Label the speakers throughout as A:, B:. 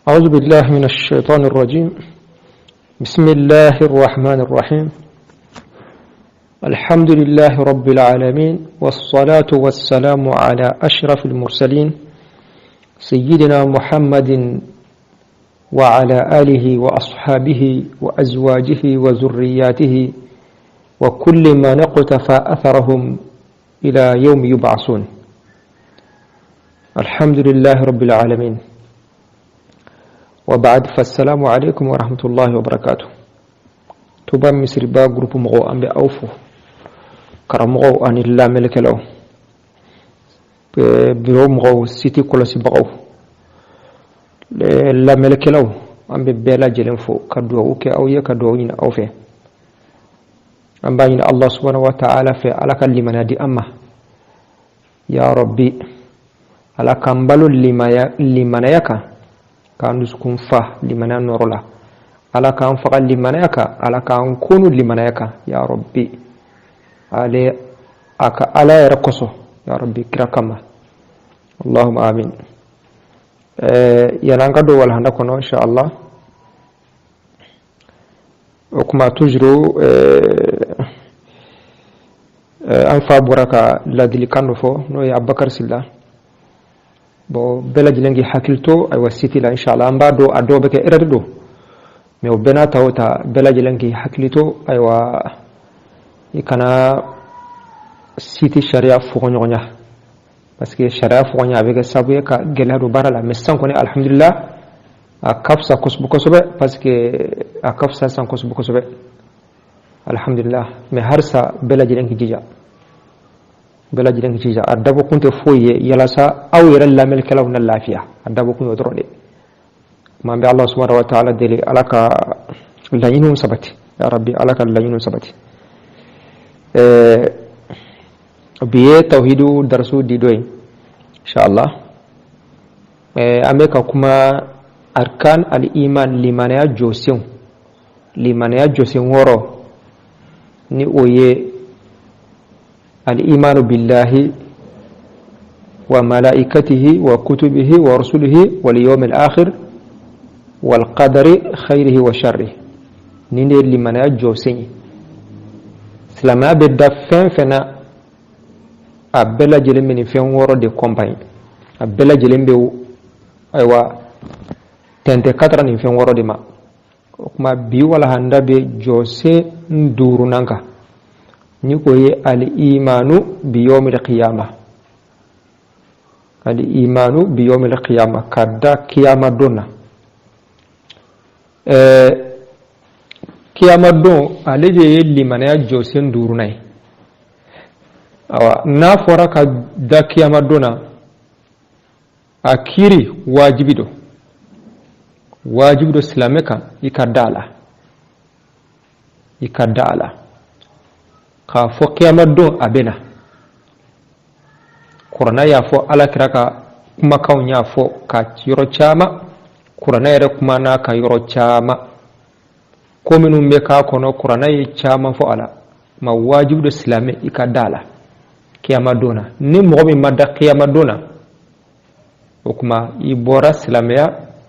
A: أعوذ بالله من الشيطان الرجيم. بسم الله الرحمن الرحيم. الحمد لله رب العالمين، والصلاة والسلام على أشرف المرسلين سيدنا محمد وعلى آله وأصحابه وأزواجه وذرياته وكل ما نقتفى أثرهم إلى يوم يبعثون. الحمد لله رب العالمين، وبعد، فالسلام عليكم ورحمة الله وبركاته. توبا Missiribah groupe مغو أمبي أوفو كرمغو أن الله ملك له بيرو مغو سيتي كولاسي بغو لا ملك له أمبي بيلا جلن فو كدو أوكي أو يكدوين أوفي أمبين الله سبحانه وتعالى في على لمن دي أما يا ربي على كمبلو لمن يكا كان سكون فا لمن نورلا على كان فقط لمن يكا على كان كونوا لمن يكا يا ربي على أكا على يرقصه يا ربي كركما اللهم آمين. ينانقدوا والهندكونا إن شاء الله وكما تجروا أنفا بركة لدي كانوا فو نو يا بكر سلا bo bela jilengi hakilto ay wasiti la inshallah amba do ado beke erado me o bena tawta bela jilengi hakilto ay wa ikana siti sharia fugonyonya parce que sharia fugonya avec sabu ka gelado barala mais sans connait alhamdulillah a kafsa kosbu kosobe parce que a kafsa sans kosbu kosobe alhamdulillah mais harsa bela jilengi jija bela jilengi jija adabo kunte foye yala sa aw yara la mel kala na lafiya adabo kun yodrode mambe allah subhanahu wa ta'ala dele alaka layinum sabati ya rabbi alaka layinum sabati biye tawhidu darsu di doy inshallah ameka kuma arkan al iman limanaya josin woro ni oye الإيمان بالله وملائكته وكتبه ورسله واليوم الآخر والقدر خيره وشره نيني لمن يجوسين سلما بدفن فنا أبلا جلم من فين ورا دي كومباين أبلا جلم بيو أيوا تنتكاترا من فين ورا دي ما وكما بيو ولا هندا بجوسين ندورونانكا نيكوي الإيمان بيوم القيامة الإيمان بيوم القيامة كدا قيامة دونا قيامة دون عليه لمن يجوسين دورناي نافورا كدا قيامة دونا أكيري واجبدو سلامك يكدالا ka fo kiyamar don abena kurana ya fo ala kiraka kuma kawun ya fo ka yoro chama kurana ya kuma na ka yoro chama ko minun be ka kono kurana ya chama fo ala ma wajibu da islami ikadala kiyamar dona ni mo mi madda kiyamar dona o kuma ibora islamiya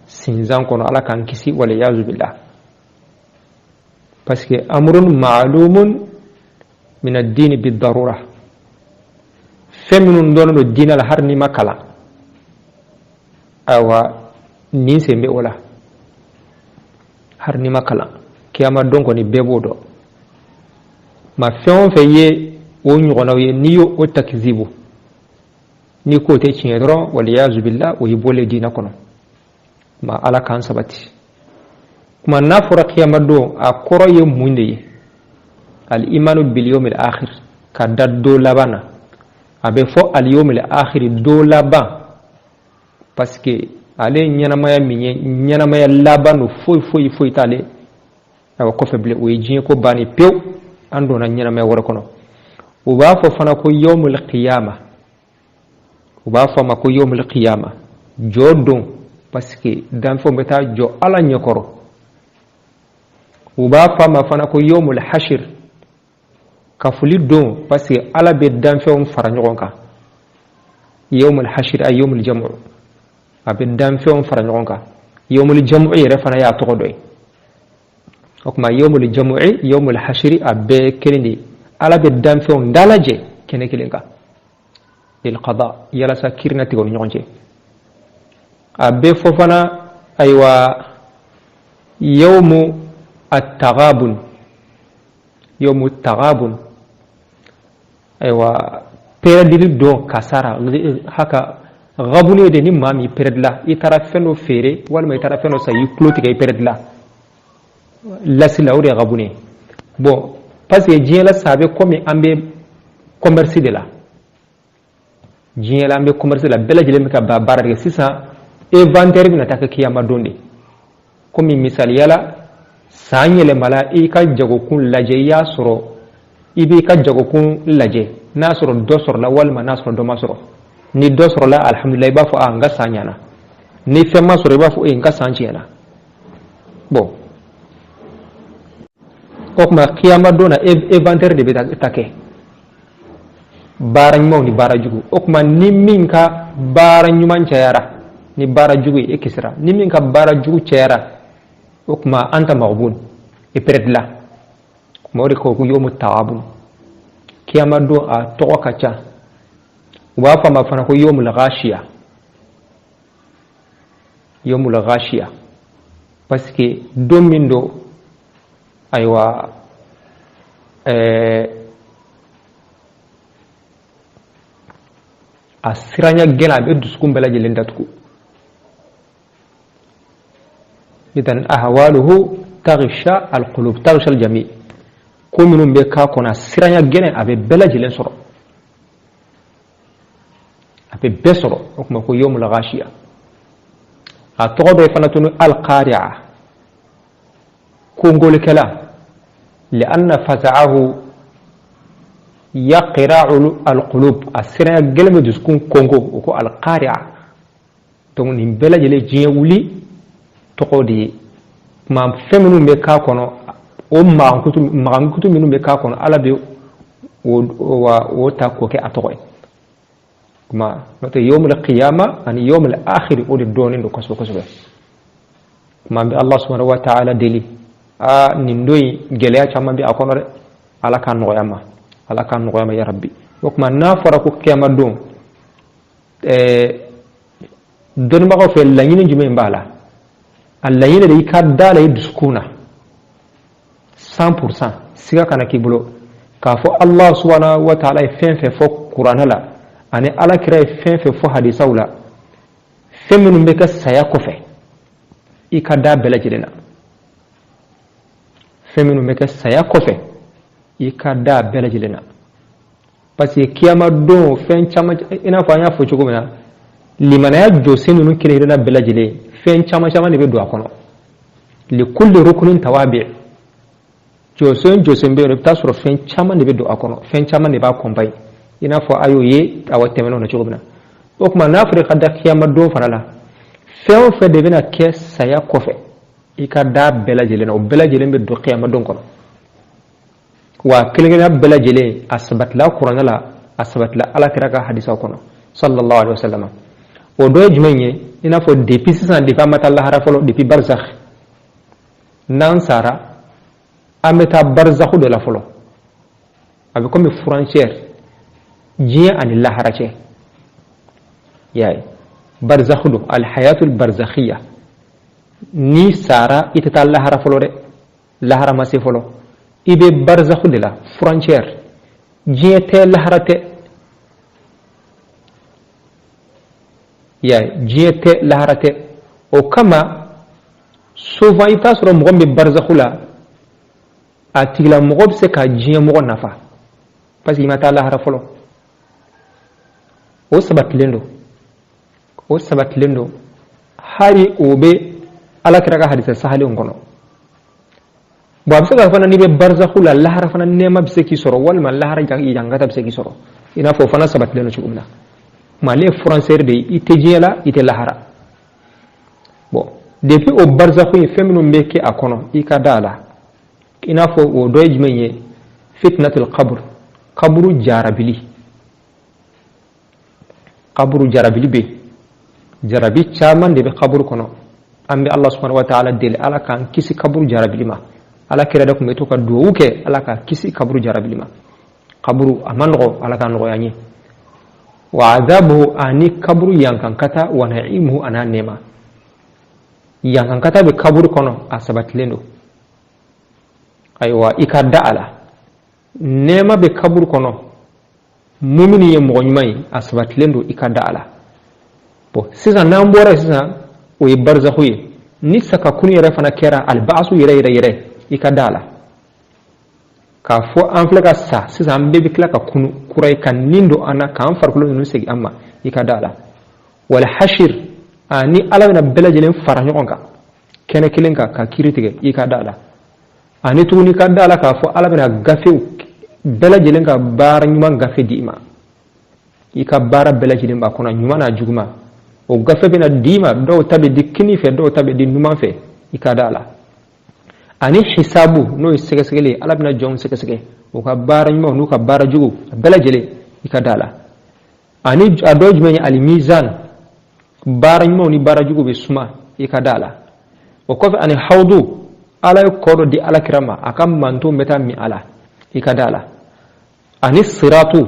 A: sinzan kono ala kan kisi wala yazu billah parce que amrun ma'lumun من الدين بالضرورة فمن دون الدين الحرني مكلا أو نيسي مئولا حرني مكلا كيما دونكوني بيبودو ما فيون فيه ونغنوي نيو وتكذيبو نيكو تيشين يدرون والعياذ بالله ويبولي دينكونا ما على كان سبتي كما نافر كيما دون أكورو يموندي الإيمان باليوم الآخر كدد دو لبانا أبي فو اليوم الآخر دو لبان باسكي علي نيانمايا لبانو فوي تالي أو كوفبلي ويجين كو باني بيو أندونا نيانمايا وركونا وبافو فنكو يوم القيامة وبافو مكو يوم القيامة جو دون باسكي دانفو متا جو ألا نيكورو وبافو ما فنكو يوم الحشر kafuli don parce que ala be danfew fara ɲɔgɔn kan yawmul hashir ay yawmul jam'u abe danfew fara ɲɔgɔn kan yawmul jam'i refana ya to doy okuma yawmul jam'i yawmul hashri abbe kelini ala be dam fe on dalaje kene kelenga lil qada yala sa kirna tigo nyonje abbe fofana aywa yawmu at-taghabun yawmu at-taghabun aywa peredil do kasara haka gabuni de ni mami peredla itara feno fere wala itara feno sa yukloti kay peredla lasila uri gabuni bon parce que jiela sabe comme ambe commerce de la jiela ambe commerce de la bela jele meka ba barade sisa inventaire bi nataka kiyama donde comme misal yala sanyele mala e ka jago kun laje ya soro ibi ka jago kun laje na soro do soro la walma na soro do ma soro ni do soro la alhamdulillah ba fo anga sanyana ni fema soro ba fo e nga sanchiana bon okma kiyama dona inventaire de beta take bara nyimo ni bara jugu okma ni minka bara nyuman chayara ni bara jugu e kisra ni minka bara jugu chayara okma anta maghbun e peredla mori ko ku yomu tawabun kiyama do a to kacha wa fa ma fana ko yomul ghashiya parce que domindo aywa asiranya gela be duskum bela jelen datku idan ahwaluhu taghsha alqulub taghsha aljami ko minum be ka kona siranya gene abe bela jelen soro abe besoro okuma ko yomul ghashiya a togo fanatunu alqari'a كونغول كلا لأن فزعه يقرع القلوب السنة قلم دسكون كونغو وكو القارع تون نبلا جلي جيولي تقودي ما فمنو مكا كونو او ما كنتو منو مكا كونو على بي و تاكوكي أتوغي كما نوتي يوم القيامة أن يوم الآخر أولي دونين دو كسو كسو كما الله سبحانه وتعالى دلي a nindoi gelea chama bi akonore ala kan noyama ya rabbi wakma na fara ko kiyama don don ma ko fe lanyini jume mbala alla yine de ikadda la duskuna 100% siga kana kibulo ka fo allah subhanahu wa ta'ala fen fe fo qur'ana la ani ala kira fen fe fo hadisa wala feminu be ka saya ko fe ikadda bela jirena feminu meke saya kofe ikada bela jilena parce que kiyama do fen chama ina fa nya fo chugumena limana ya josenu nun kile na bela jile fen chama ne be do akono li kulli ruknin tawabi josen be repta sur fen chama ne be do akono fen chama ne ba kompay ina fo ayo ye awatemeno na chugumena okuma na fre kada kiyama do fanala fen fe de bena ke saya kofe ikada bela jelen o bela jelen be do qiyama don kono wa kilingena bela jelen asbat la qur'ana la asbat la ala kiraka hadisa kono sallallahu alaihi wasallam o do jmenye ina fo depuis 600 depuis mata Allah harafalo depuis barzakh nan sara ameta barzakh de la folo avec comme frontière jia an Allah harache yaay barzakh do al hayatul barzakhiyya ni sara itata lahara folo de lahara masi folo ibe barzakhu de la frontière jiete laharate ya jiete laharate o kama souvent ita soro mo be barzakhu la atigla mo se ka jiye mo nafa parce que mata lahara folo o sabat lendo hari obe ala kiraga hadisa sahali ngono bo absaka fana ni be barzakhu la lahara fana nema biseki soro wal ma lahara jangata biseki soro ina fo fana sabat leno chugumna ma le français de itejela ite lahara bon depuis au barzakhu e feminu mbeke akono ikadala ina fo o doyj menye fitnatul qabru jarabili be jarabi chaman de be qabru kono ambe Allah subhanahu wa ta'ala del ala kan kisi kaburu jarabilima ala kira da kuma to ka duwuke ala ka kisi kaburu jarabilima kaburu amango ala kan go yanyi wa adabuhu ani kaburu yankan kata wa na'imuhu ana nema yankan kata be kaburu kono asabatlendo aywa ikadda ala nema be kaburu kono mumini ye mo nyumai asabatlendo ikadda ala bo sisan nan bora sisan o ye barzakhu ye ni saka kuni yɛrɛ fana kɛra albaasu yɛrɛ ikadda ala k'a fɔ an filɛ ka sa sisan an bɛɛ bɛ tila ka kunu kura ye ka nin don an na k'an farikolo ninnu segin an ma ikadda ala wal hashir ani ala bɛna bɛɛ lajɛlen fara ɲɔgɔn kan kɛnɛ kelen kan ka kiiri tigɛ ikadda ala ani tuguni ikadda ala k'a fɔ ala bɛna gafew bɛɛ lajɛlen ka baara ɲuman gafe di i ma i ka baara bɛɛ lajɛlen b'a kɔnɔ ɲuman n'a juguman o gafe bɛna d'i ma dɔw ta bɛ di kini fɛ dɔw ta bɛ di ɲuman fɛ ikadda ala ani hisabu n'o ye sɛgɛsɛgɛli ye ala bɛna jɔnw sɛgɛsɛgɛ o ka baara ɲuman n'u ka baara jugu a bɛɛ lajɛlen ikadda ala ani a dɔ jumɛn ye alimizan baara ɲumanw ni baara jugu bɛ suma ikadda ala o kɔfɛ ani hawdu ala ye kɔ dɔ di alakira ma a ka mantonw bɛ taa min ala ikadda ala ani siratu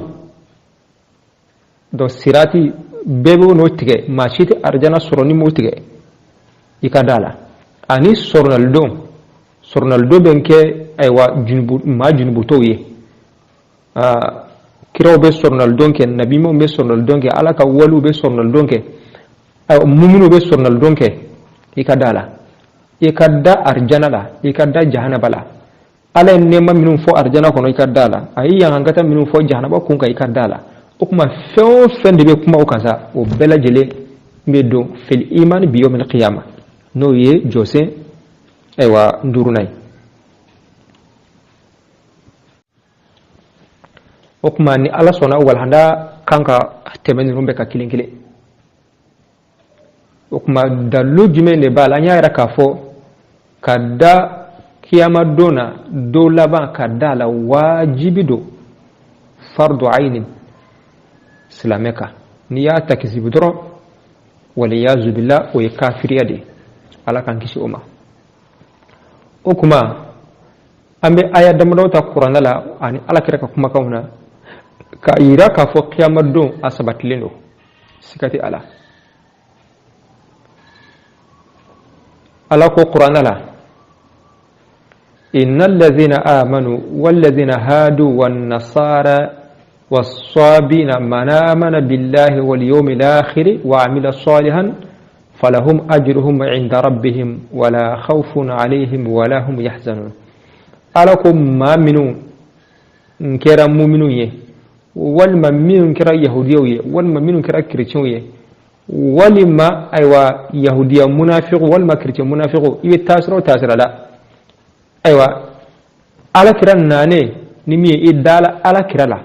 A: dɔ sirati bɛɛ bɛ n'o tigɛ maa si tɛ arijana sɔrɔ ni m'o tigɛ ikadda ala ani sɔrɔnalidon bɛ kɛ ayiwa maa junubutɔw ye kiraw bɛ sɔrɔnalidon kɛ nabimaw bɛ sɔrɔnalidon kɛ ala ka waliw bɛ sɔrɔnalidon kɛ muminw bɛ sɔrɔnalidon kɛ ikadda ala i ka da arijana la i ka da jahanaba la ala ye nɛɛma minnu fɔ arijana kɔnɔ i ka da la a ye yankankata minnu fɔ jahanaba kun kan i ka da la o kuma fɛn o fɛn de bɛ kuma o kan sa o bɛɛ lajɛlen bɛ don fil imani bi yawmil qiyama n'o ye jɔsen ayiwa duurunan ye o kuma ni ala sɔnna walhanda kan ka tɛmɛ ninnu bɛɛ ka kelen kelen o kuma dalilu jumɛn de b'a la an y'a yɛrɛ k'a fɔ ka da kiyama don na don laban ka da la wajibi don fardu ayinin silamɛ kan n'i y'a ta kisibi dɔrɔn waliyazu billah o ye kafiriya de ala k'an kisi o ma o kuma an bɛ aya damadɔ ta kuranɛ la ani ala kira ka kumakanw na k'a yira k'a fɔ kiyama don a sabatilen don siga tɛ ala ala ko kuranɛ la inna allazina amanu wallazina hadu wan nasara والصابين من آمن بالله واليوم الآخر وعمل صالحا فلهم أجرهم عند ربهم ولا خوف عليهم ولا هم يحزنون ألكم ما منو كرا مؤمنون والما منو كرا يهودية والما منو كرا كريتيون ولما أيوا يهودية منافق والما كريتيون منافق يبي تاسر لا أيوا على كرا ناني نمي إدالة على كرا لا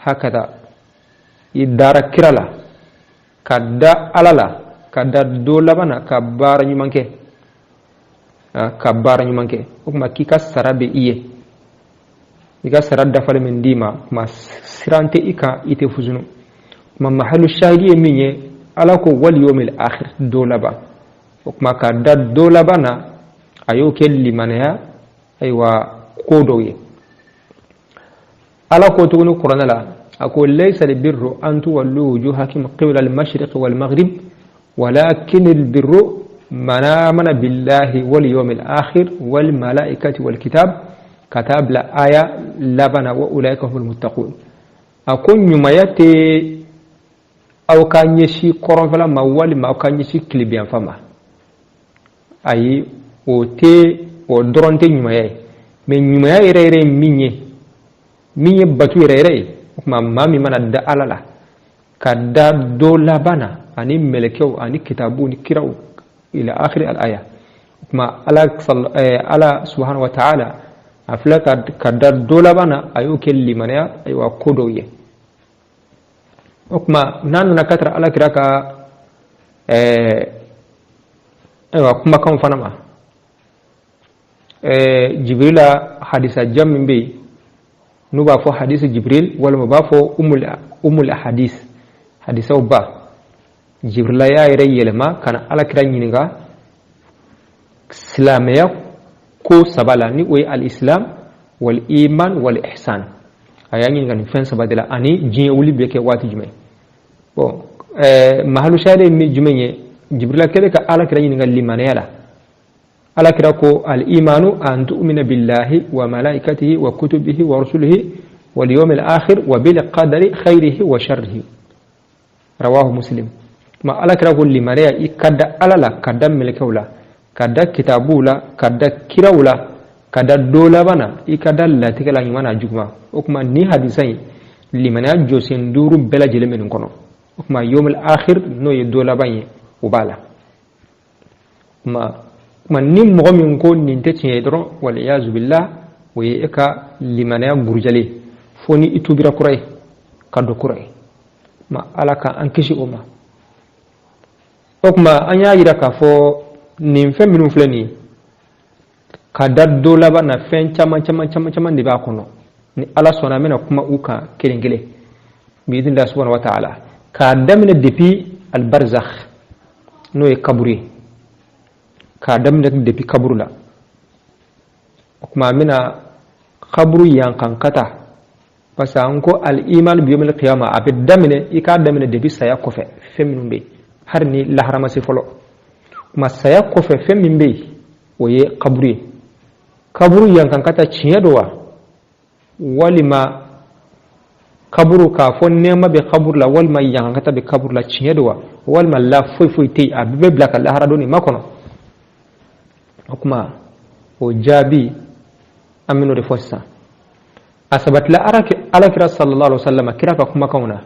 A: هكذا idara kirala kadda alala kadda dolabana kabara nyumanke kuma kika sarabe iye ika sarad dafale min dima kuma sirante ika ite fuzunu kuma mahalu shahidi minye ala ko wal yawmil akhir dolaba kuma kadda dolabana ayo kel limanaya aywa kodoye ala ko tugunu qur'ana la أقول ليس البر أن تولوا وجوهكم قبل المشرق والمغرب ولكن البر من آمن بالله واليوم الآخر والملائكة والكتاب كتاب لا آية لبنا وأولئك هم المتقون أكون يميتي أو كان يشي قرن فلا موال ما أو كان يشي كليبيان فما أي وتي ودرنتي يميتي من يميتي ريري مني باتو ريري kuma mami mana da alala ka da do labana ani melekew ani kitabu ni kiraw ila akhir al aya kuma ala subhanahu wa ta'ala afla ka da do labana ayo kelli manaya aywa kodoye kuma nan na katra ala kiraka aywa kuma kan fanama jibrila hadisa jambe nuba fo hadith jibril wala ma ba fo umul ahadith hadithaw ba jibrila ya yɛrɛ yɛlɛma kana alakira ɲininka silamɛya ko saba la ni o ye al-islam wal iman wal ihsan a y'a ɲininka nin fɛn saba de la ani diɲɛ wuli bɛ kɛ waati jumɛn bon mahalu shahide min jumɛn ye jibrila kɛlen ka alakira ɲininka limanɛya la alakira ko al-imanu an tu'mina billahi wa malaikatihi wa kutubihi wa rusulihi wal yawmil akhir wa bil qadari khairihi wa sharrihi rawahu muslim ma alakira ko limanɛya i kada ala la kada melekɛw la kada kitabu la kada kiraw la kada do labana i kada latigɛ la ɲuman na juguma o kuma ni hadisa in limanɛya jɔsen duuru bɛɛ lajɛlen bɛ nin kɔnɔ o kuma yawmil akhir n'o ye do laban ye o b'a la kuma ni mɔgɔ min ko nin tɛ tiɲɛ ye dɔrɔn waliyazu billah o ye e ka limanɛya gurujalen fo ni i tubira kura ye ka don kura ye ma ala ka an kisi o ma o kuma an y'a yira k'a fɔ nin fɛn minnu filɛ nin ye ka da do laban na fɛn caman de b'a kɔnɔ ni ala sɔnna an bɛna kuma u kan kelen kelen biidinillahi subhanahu wa ta'ala k'a daminɛ depuis al-barzakh n'o ye kaburu ye k'a daminɛ depuis kaburu la o kuma an bɛna kaburu yankankata parce que an ko al-iman bi yawmil qiyama a bɛ daminɛ i k'a daminɛ depuis saya kɔfɛ fɛn minnu bɛ yen hari ni lahara ma se fɔlɔ kuma saya kɔfɛ fɛn min bɛ yen o ye kaburu ye kaburu yankankata tiɲɛ don wa walima kaburu k'a fɔ nɛɛma bɛ kaburu la walima yankankata bɛ kaburu la tiɲɛ don wa walima la foyi tɛ yen a bɛɛ bɛ bila ka lahara don nin ma kɔnɔ o kuma o jaabi an bɛ n'o de fɔ sisan a sabatila alakira sallallahu alaihi wa sallam kira ka kumakanw na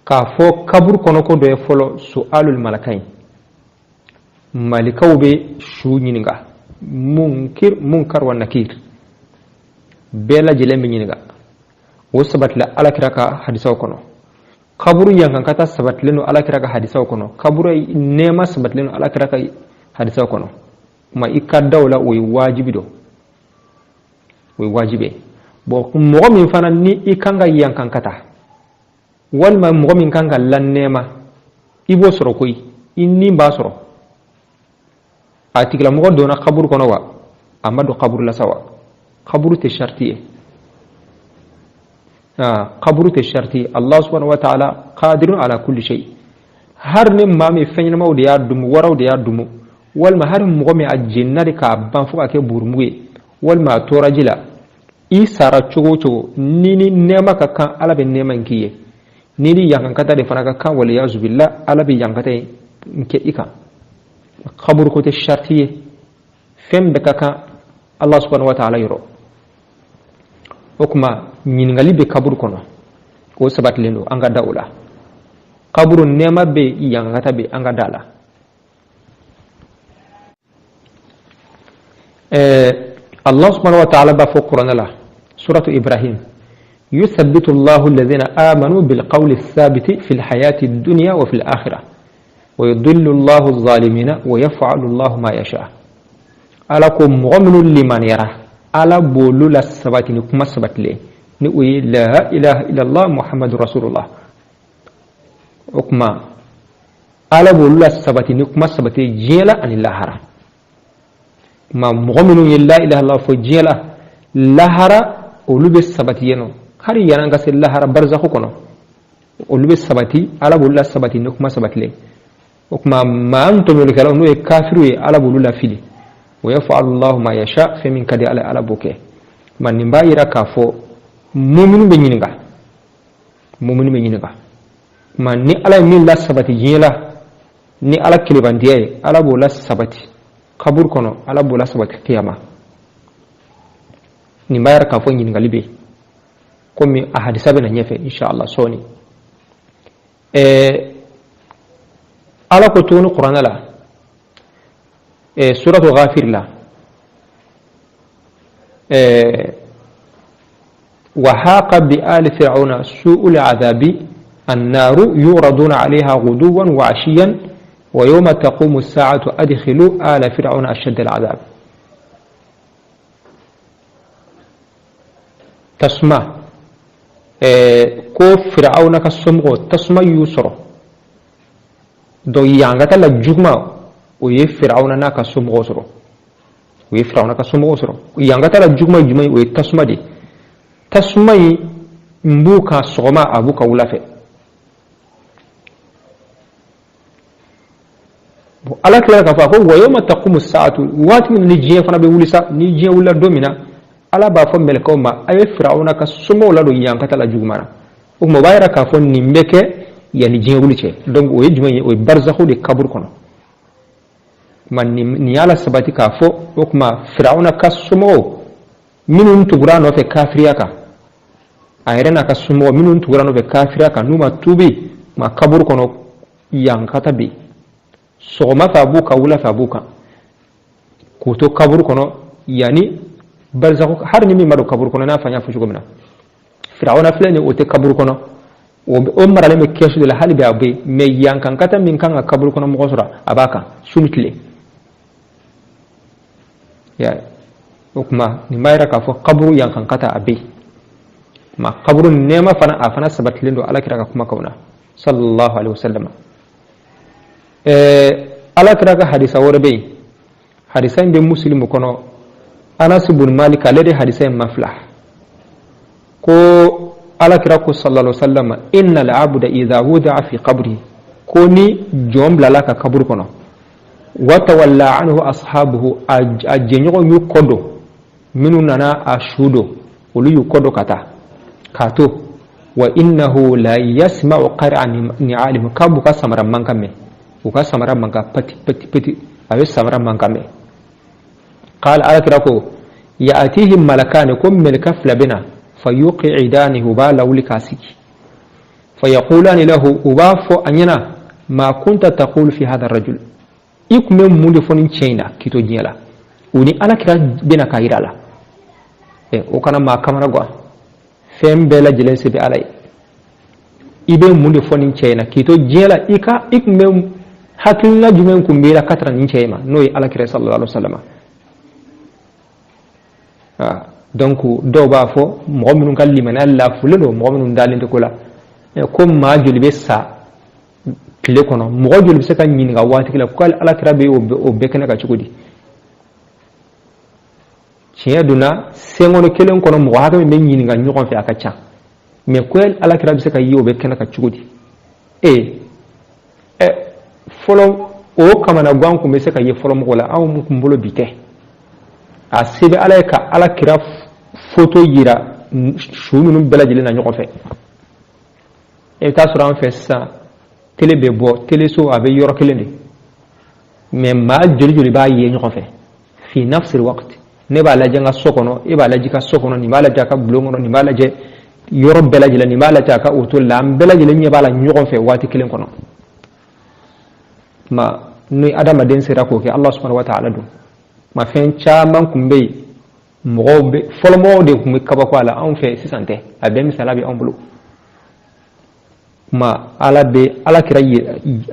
A: k'a fɔ kaburu kɔnɔ ko dɔ ye fɔlɔ su'alul malakain malikaw bɛ su ɲininka munkar wa nakir bɛɛ lajɛlen bɛ ɲininka o sabatila alakira ka hadisaw kɔnɔ kaburu yankankata sabatilen don alakira ka hadisaw kɔnɔ kaburu nɛɛma sabatilen don alakira ka hadisaw kɔnɔ kuma i ka daw la o ye wajibi dɔ o ye wajibi bon mɔgɔ min fana ni i kan ka yankankata walima mɔgɔ min kan ka la nɛɛma i b'o sɔrɔ koyi i ni b'a sɔrɔ a tigilamɔgɔ donna kaburu kɔnɔ wa a ma don kaburu la sa wa kaburu tɛ sharti ye kaburu tɛ sharti ye Allah subhanahu wa ta'ala qadirun ala kulli shay har ni maa min fɛn ɲɛnamaw de y'a dumu waraw de y'a dumu walima har mɔgɔ min a jenina de k'a ban fo ka kɛ burumugu ye walima a tora ji la i sara cogo o cogo ni nɛɛma ka kan ala bɛ nɛɛma in k'i ye ni yankankata de fana ka kan waliyazu billah ala bɛ yankata in kɛ i kan kaburu ko tɛ sharti ye fɛn bɛɛ ka kan Allah subhanahu wa ta'ala yɔrɔ o kuma ɲininkali bɛ kaburu kɔnɔ o sabatilen don an ka da o la kaburu nɛɛma bɛ yankankata bɛ an ka da la Allah subhanahu wa ta'ala b'a fɔ kuranɛ la suratu Ibrahim يثبت الله الذين آمنوا بالقول الثابت في الحياة الدنيا وفي الآخرة ويضل الله الظالمين ويفعل الله ما يشاء ألاكم مغمن لمن يرى ألا بولو لا سبات نكما سبات لي نقول لا إله إلا الله محمد رسول الله أكما ألا بولو لا سبات نكما سبات جيلا عن الله هرا ما مغمن لا إله إلا الله فجيلا lahara olu bɛ sabati yeno hari yana ka se lahara barzakhu kono olu bɛ sabati ala b'olu la sabati ne kuma sabatilen o kuma maa min tɔɲɔlikɛlaw n'o ye kafiru ye ala b'olu la fili wa yaf'alu Allahu ma yasha fɛn min ka di ala b'o kɛ ma nin b'a yira k'a fɔ muminu bɛ ɲininka ma ni ala ye min la sabati diɲɛ la ni ala kelebantiya ye ala b'o la sabati kaburu kɔnɔ ala b'o la sabati kiyama nin b'a yira k'a fɔ ɲininkali bɛ yen komi a hadisa bɛ na ɲɛfɛ inshallah sɔɔni ala ko tuguni kuranɛ la suratu ghafir la وحاق بآل فرعون سوء العذاب النار يعرضون عليها غدوا وعشيا ويوم تقوم الساعة أدخلوا آل فرعون أشد العذاب تسمى كو فرعون كالسمغو تسمى يسر do yangata la jugma o ye fir'auna na ka somgo soro o ye fir'auna ka somgo soro yangata la jugma jumai o ye tasma de tasma yi mbuka sogoma abuka wulafe bo ala kila ka fa ko wa yawma taqumu as-sa'atu wat min lijiya fana be wulisa ni jiya wula domina ala ba fo mel ko ma ay fir'auna ka somgo la do yangata la jugma o mo bayra ka fo ni mbeke yani jiya wulice donc o ye jumai o barzakhu de kabur kono man ni ala sabati ka fo o kuma fir'auna ka somgo minun tugura no fe kafiriya ka ayrena ka somgo minun tugura no fe kafiriya ka numa tubi ma kabur kono yankata bi sogoma fa buka wula fa buka kuto kabur kono yani barzakhu har ni mi mado kabur kono na fanya fu shugomna fir'auna flene o te kabur kono o marale me kesu de la halibe abe me yankan kata min kan kabur kono mo gosra abaka sumitle ya ukma ni mayra ka fo kaburu yankan kata abe ma kaburu nema fana afana sabatlendo ala kira ka kuma kauna sallallahu alaihi wasallam ala kira ka hadisa worbe hadisa be muslimu kono Anas ibn Malik alade hadisa maflah ko ala kira ko sallallahu alaihi wasallam innal abda idha wudi'a fi qabri ko ni jombla la ka kabur kono watawalla anhu ashabuhu ajenyo yukodo minu nana ashudo ulu yukodo kata kato wa innahu la yasma'u qara'an ni'alim kabu ka samara mankame uka samara manka pati awe samara mankame qala alakrako ya'tihi malakan kum milkaf labina fayuqidanihu bala ulikasiki fayaqulani lahu ubafu anyana ma kunta taqul fi hadha ar-rajul ikume munde fonin chaina kito jiala uni ala kira bina kairala o kana ma kamara go fembe la jelen sebe alai ibe munde fonin chaina kito jiala ikume hakilna jumen kumbira katra nin chaima noy ala kira sallallahu alaihi wasallam donc do ba fo mo minun kallimana alla fulelo mo minun dalinde kula ko ma julbe sa kile kono mo julbe se kan min ga wati kila ko ala kirabe o bekena ka cugudi ciya duna sengono kelen kono mo haga me min ga nyukon fi aka cha me ko ala kirabe se ka yo bekena ka cugudi folo o kamana gwanku me se ka ye folo mo wala aw mu kumbolo bite a sebe ala ka ala kira photo yira shumunum belajele na nyoko fe e ta sura en fait ça télé be bo télé so abe yoro kelende mais ma joli ba ye nyoko fe fi nafsi alwaqt ne ba la janga sokono e ba la jika sokono ni mala jaka blongono ni mala je yoro belajele ni mala jaka o to lam belajele ni bala nyoko fe wati kelen kono ma ni adama den sira ko ke Allah subhanahu wa ta'ala do ma fen chaman kumbe mobe folmo de kumbe kaba ko ala on fe sisante abe misala bi on bulu ma ala be ala kira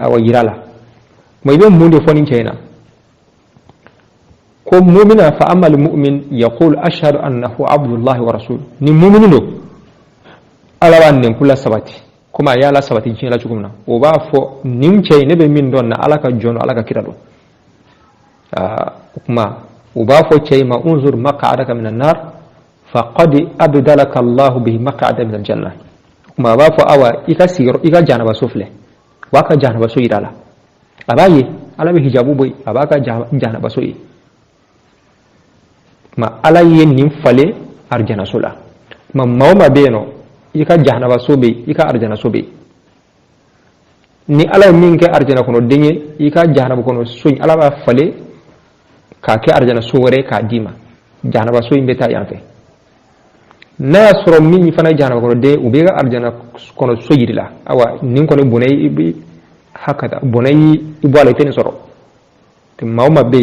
A: awa yirala mo ibe munde fonin chena ko mu'mina fa amal mu'min yaqul ashhadu annahu abdullah wa rasul ni mu'minu ala wannen kula sabati kuma ya la sabati jin la chugumna o ba fo nim chey ne be min don na ala ka jono ala ka kira do kuma وبافو ما انظر مقعدك من النار فقد أبدلك الله به مقعد من الجنة ما بافو أوا إيكا سير إيكا جانب سفلة واكا جانب سوي رالا أباي على بهجابو بي أباكا جانب سوي ما على ينم فلي أرجنا سولا ما موما بينو إيكا جانب سوبي إيكا أرجنا سوبي ni ala minke arjana kono denye ika jahanaba kono suñ ala ba fale ka ke arjana suwore ka dima jahanaba so imbe ta yanfe na soro min fana jahanaba kono de ubega arjana kono so yirila awa nin kono bunay ibi hakata bunay ibwala tene soro te mawma be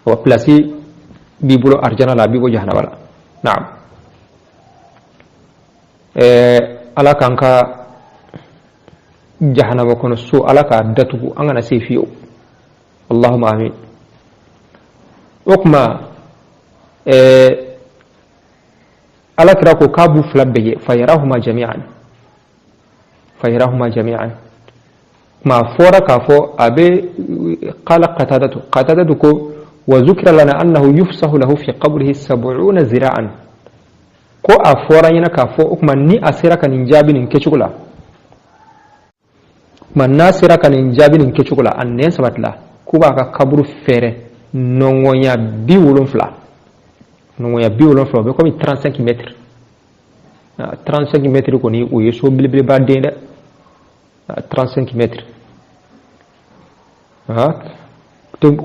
A: wa plasi bibulo arjana la bibo jahanaba la na'am ala kanka jahanaba kono so ala ka datugu angana sefiyo اللهم آمين وكما ألا تراكو كابو فلبيه فيراهما جميعا ما فورا كافو أبي قال قتادة كو وذكر لنا أنه يفسح له في قبره 70 ذراعا كو أفورا ينا كافو أكما ني أسيرا كان إنجابي نكيشوكولا ما ناسيرا كان إنجابي نكيشوكولا أنين سبت لا كو باكا قبر فيري نونغويا بيولون فلا نونغويا بيولون فلا بيكومي 35 متر 35 متر كوني ويسو بلبل بعدين 35 متر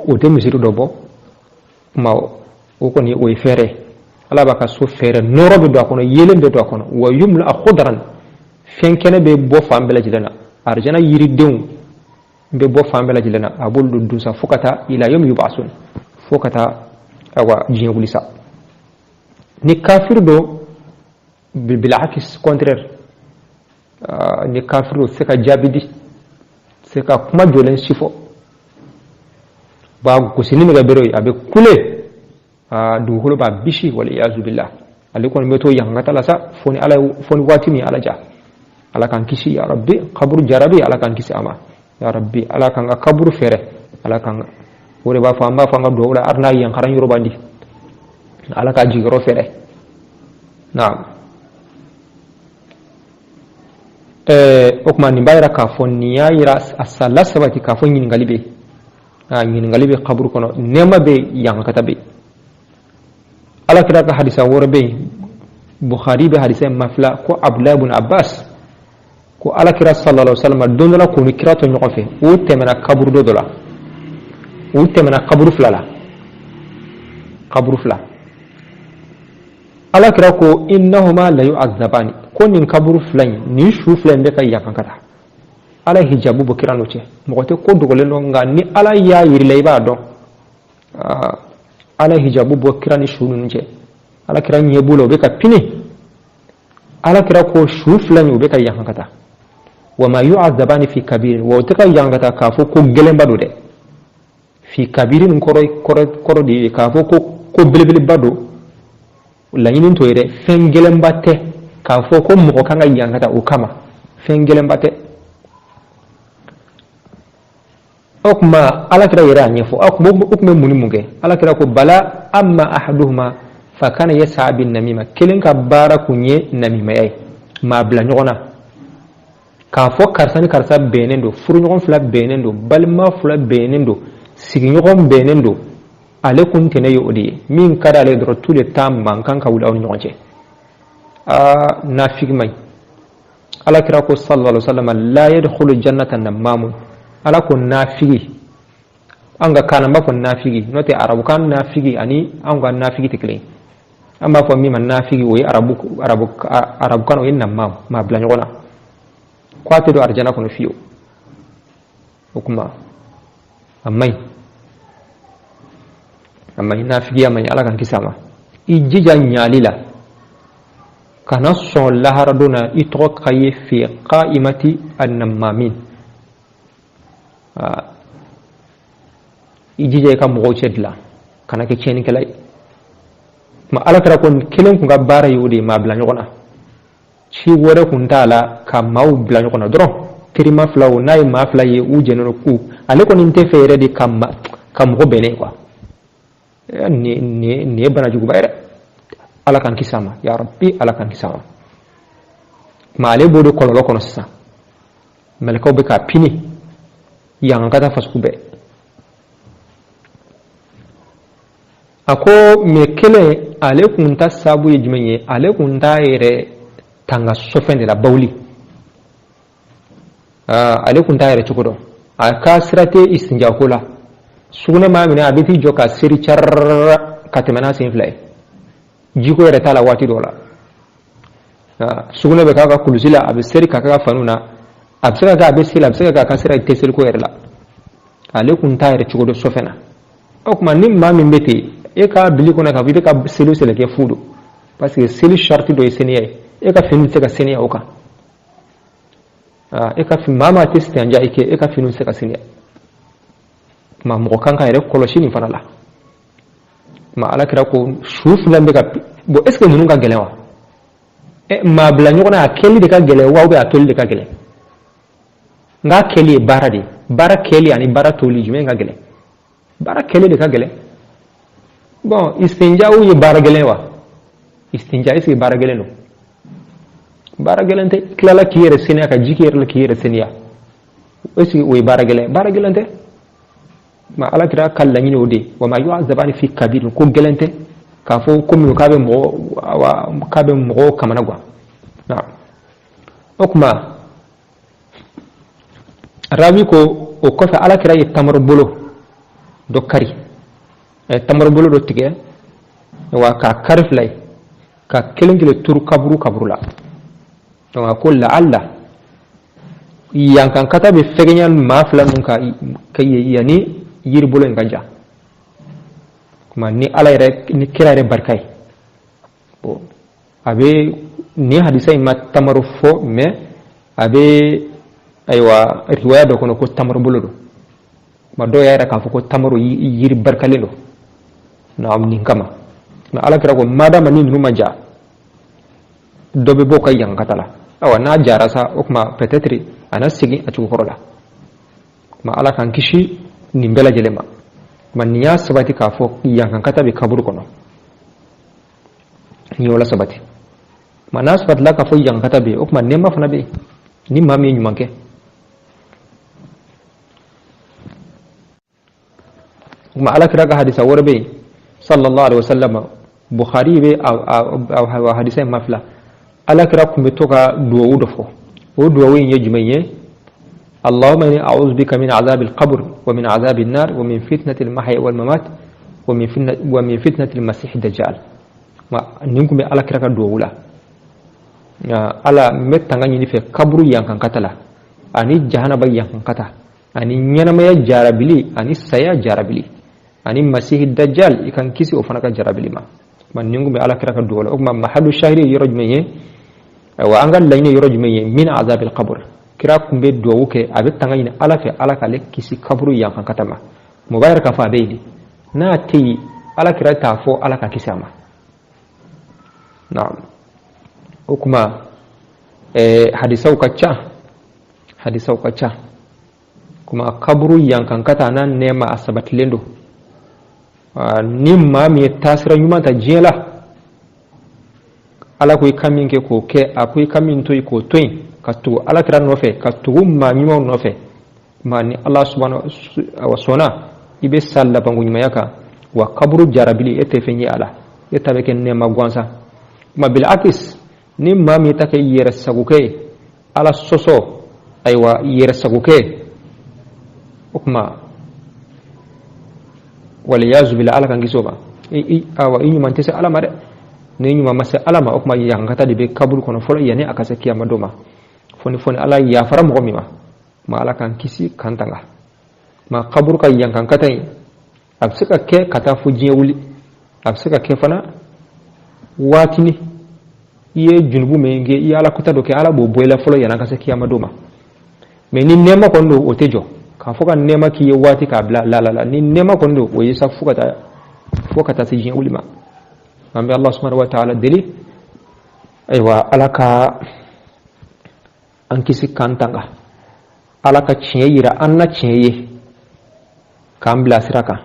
A: o te misiru dobo ma o koni o fere ala baka so fere noro be do akono yelen be do akono wa yumla khudran fenkene be bo fambela jilana arjana yiri dew be bo fambela jilana abul du sa fukata ila yawm yub'asun fukata awa jingulisa ni kafir do bil akis contraire ni kafir do seka jabidi seka kuma jolen sifo ba kusini mi gabero abe kule du holo ba bishi wal iyazu billah alikon meto yangata la sa foni ala foni watimi ala ja ala kan kisi ya rabbi qabru jarabi ala kan kisi ama ya rabbi ala kan qabru fere ala kan wore ba famba fanga do wala arna yang karan yoro bandi ala ka jigro fere naam okman ni bayra ka fonni ya ira asalla sabati ka fonni ngalibe ngin ngalibe qabru kono nema be yang kata be ala kira ka hadisa worbe bukhari be hadisa mafla ko abdullah ibn abbas ko ala kira sallallahu alaihi wasallam dondola ko ni kira to nyofe o temena qabru do dola o temena qabru flala qabru fla ala kira ko innahuma la yu'azzabani ko nin qabru flan ni shu flan be kay yakan kata ala hijabu bokirano ce mogote ko dogole no nga ni ala ya yirle ba do ala hijabu bokirani shunun ce ala kiran yebulo be ka pini ala kira ko shuflan be ka yankata wama yu'azzabani fi kabir wa taka yankata kafo ko gelen bado de fi kabirin koro di kafo ko belebele bado lañinin to yede fen gelen batte kafo ko mo kanga yankata o kama fen gelen batte okma ala kira yira nyefo okme muni muge ala kira ko bala amma ahaduhuma fa kana yas'a bin namima kelin ka bara kunye namima yai ma bla nyona ka fo karsani karsa benendo furu nyon fla benendo balma fla benendo sigi nyon benendo ale kun tene yo odi min kada ale dro tous les temps mankan ka wula on nyonje nafig may ala kira ko sallallahu alaihi wasallam la yadkhulu jannata namamun ala ko nafigi anga kana ba ko nafigi note arabu kan nafigi ani anga nafigi tikle amma ko mi man nafigi o arabu kan o inna ma bla nyona kwate do arjana ko no fiyo hukuma amai nafigi amai ala kan kisama ijija nyalila kana so laharaduna itro kaye fi qaimati an-namamin ijije ka mo chedla kana ke cheni kelay ma ala kara kon kelen ko gabara yudi ma bla nyona ci wore kun tala ka maw bla nyona dro kirima flaw nay ma flaye u jenoro ku ale kon inte fere di kam ko bene quoi ni bana jugu bayre ala kan kisama ya rabbi ala kan kisama ma ale bodo kololo kono sa melko be ka pini yang kata faskube ako me kele ale kunta sabu yejmenye ale kunta ere tanga sofende la bawli ale kunta ere chukodo aka sirate istinja kola suguna ma mina abiti joka siri char katemana sin flay jiko ere tala wati dola suguna be kaka kuluzila abe siri kaka fanuna absega ga besila absega ga kasira tesel ko erla ale kun tayre chugodo sofena okma nim ma min beti e ka bili ko na ka bide ka selu sele ke fudo parce que selu sharti do eseniye e ka finu se ka seniya oka e ka fi mama testi anja ike e ka finu se ka seniya ma mo kan ka ere koloshini fanala ma ala kira ko shuf lambe ka bo est ce que munun ka gelewa e ma bla nyona akeli de ka gelewa ou be atoli de ka gelewa nga keli bara de bara keli ani bara toli jume nga gele bara keli de ka gele bon istinja u ye bara gele wa istinja isi bara gele no bara gele nte klala kiyere senia ka jikiyere la kiyere senia isi u ye bara gele nte ma ala kira kala nyini ode wa ma yu'azabani fi kabir ko gelente ka fo ko mi ka be mo kamana gwa na okuma rawi ko o ko fa ala kira ye tamar bolo do kari tamar bolo do tige wa ka karflay ka kelengile tur kabru la donc ko la alla yankan kata be fegenyan mafla nun ka yani yiri bolo en ganja kuma ni ala rek ni kira re barkay bo abe ni hadisa ma tamaru fo me abe aywa riwaya do kono ko tamaru bolo do ma do yaara ka fo ko tamaru yiri barkale do na am ni kama na ala kira ko madama ni numa ja dobe bokay yang katala awa na jara sa okma peut-être ana sigi atu korola ma ala kan kishi ni mbela jelema man niya sabati ka fo yankan kata be kaburu kono ni wala sabati mana sabat la ka fo yankan kata be okma nema fana be ni mami ñu manke ma ala kira ga hadisa warbe sallallahu alaihi wasallam bukhari be aw hadisa mafla ala kira kumbe toka duwo do fo o duwo yin yejumaye اللهم إني أعوذ بك من عذاب القبر ومن عذاب النار ومن فتنة المحيا والممات ومن فتنة المسيح الدجال ما نينكم على كرك دولا على متانغا ني في قبر يانكان كتلا اني جهنم يانكان كتا اني نينما يا جاربلي اني سيا جاربلي اني مسيح الدجال يكان كيسي وفنك جاربلي ما نينكم على كرك دولا ما محل الشهر يرجمي وانغا لين يرجمي من عذاب القبر kira kumbe duwawu ke abe tangayini ala fe ala kale kisi kaburu yankan katama mubayar ka fa beedi na ti ala kira ta fo ala ka kisama na'am ukuma hadisau kacha kuma kaburu yankan kata nan nema asabatlendo nimma mi tasira nyuma ta jela ala ko kamin ke ko ke akwai kamin toy ko toyin katu ala kira nofe katu ma nyima nofe mani Allah subhanahu wa ta'ala ibe salla bangu nyima yaka wa kaburu jarabili ete fenyi ala eta beke ne magwansa ma bil akis ni mami take yere saguke ala soso aywa yere saguke ukma wal yazu bil ala kan gisoba awa inyu man tese ala mare ne nyuma masa ala ma ukma yangata de be kaburu kono folo yani akase kiyama doma foni ala ya fara mo mi ma ala kan kisi kantanga ma kabur ka yankan katai absika ke kata fujiye wuli absika ke fana watini iye junubu menge iya ala kuta do ke ala bo boyla folo yana kase kiyama doma me ni nema kondo otejo ka foka nema ki ye wati ka bla la ni nema kondo o yesa fokata se jiye wuli ma ambe Allah subhanahu wa ta'ala deli aywa alaka an kisi kantanga ala ka tiɲɛ yira an na tiɲɛ ye k'an bilasira kan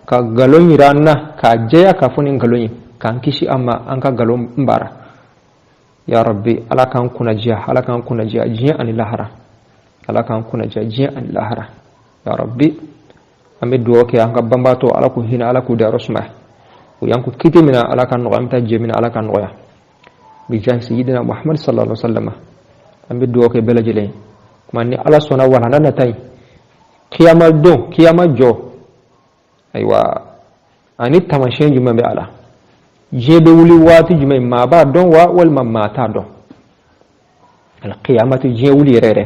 A: ka galon yira an na k'a jɛya k'a fɔ ni galon ye k'an kisi an ma an ka galon baara ya rabbi ala k'an kunnajiya ala k'an kunnajiya diɲɛ ani lahara ala k'an kunnajiya diɲɛ ani lahara ya rabbi an bɛ dugawu kɛ an ka banbaatɔ ala k'u hinɛ ala k'u dayɔrɔ sumaya u y'an ko kiti min na ala ka nɔgɔya an bɛ taa jɛ min na ala ka nɔgɔya bi jahi sayyidina Muhammad sallallahu alaihi wa sallam an bɛ dugawu kɛ bɛɛ lajɛlen kuma ni ala sɔnna walanda nata ye kiyama don kiyama jɔ ayiwa ani tamasiyɛn jumɛn bɛ a la diɲɛ bɛ wuli waati jumɛn maa b'a dɔn wa walima maa t'a dɔn alqiyamati diɲɛ wuli yɛrɛ yɛrɛ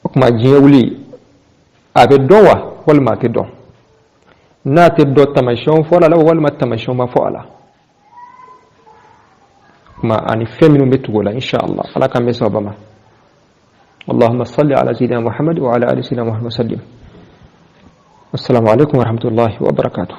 A: o kuma diɲɛ wuli a bɛ dɔn wa walima a tɛ dɔn n'a tɛ dɔn tamasiyɛnw fɔ a la walima tamasiyɛnw ma fɔ a la ما أني فمن بتقول إن شاء الله على كم بسببما اللهم صل على سيدنا محمد وعلى آل سيدنا محمد وسلم السلام عليكم ورحمة الله وبركاته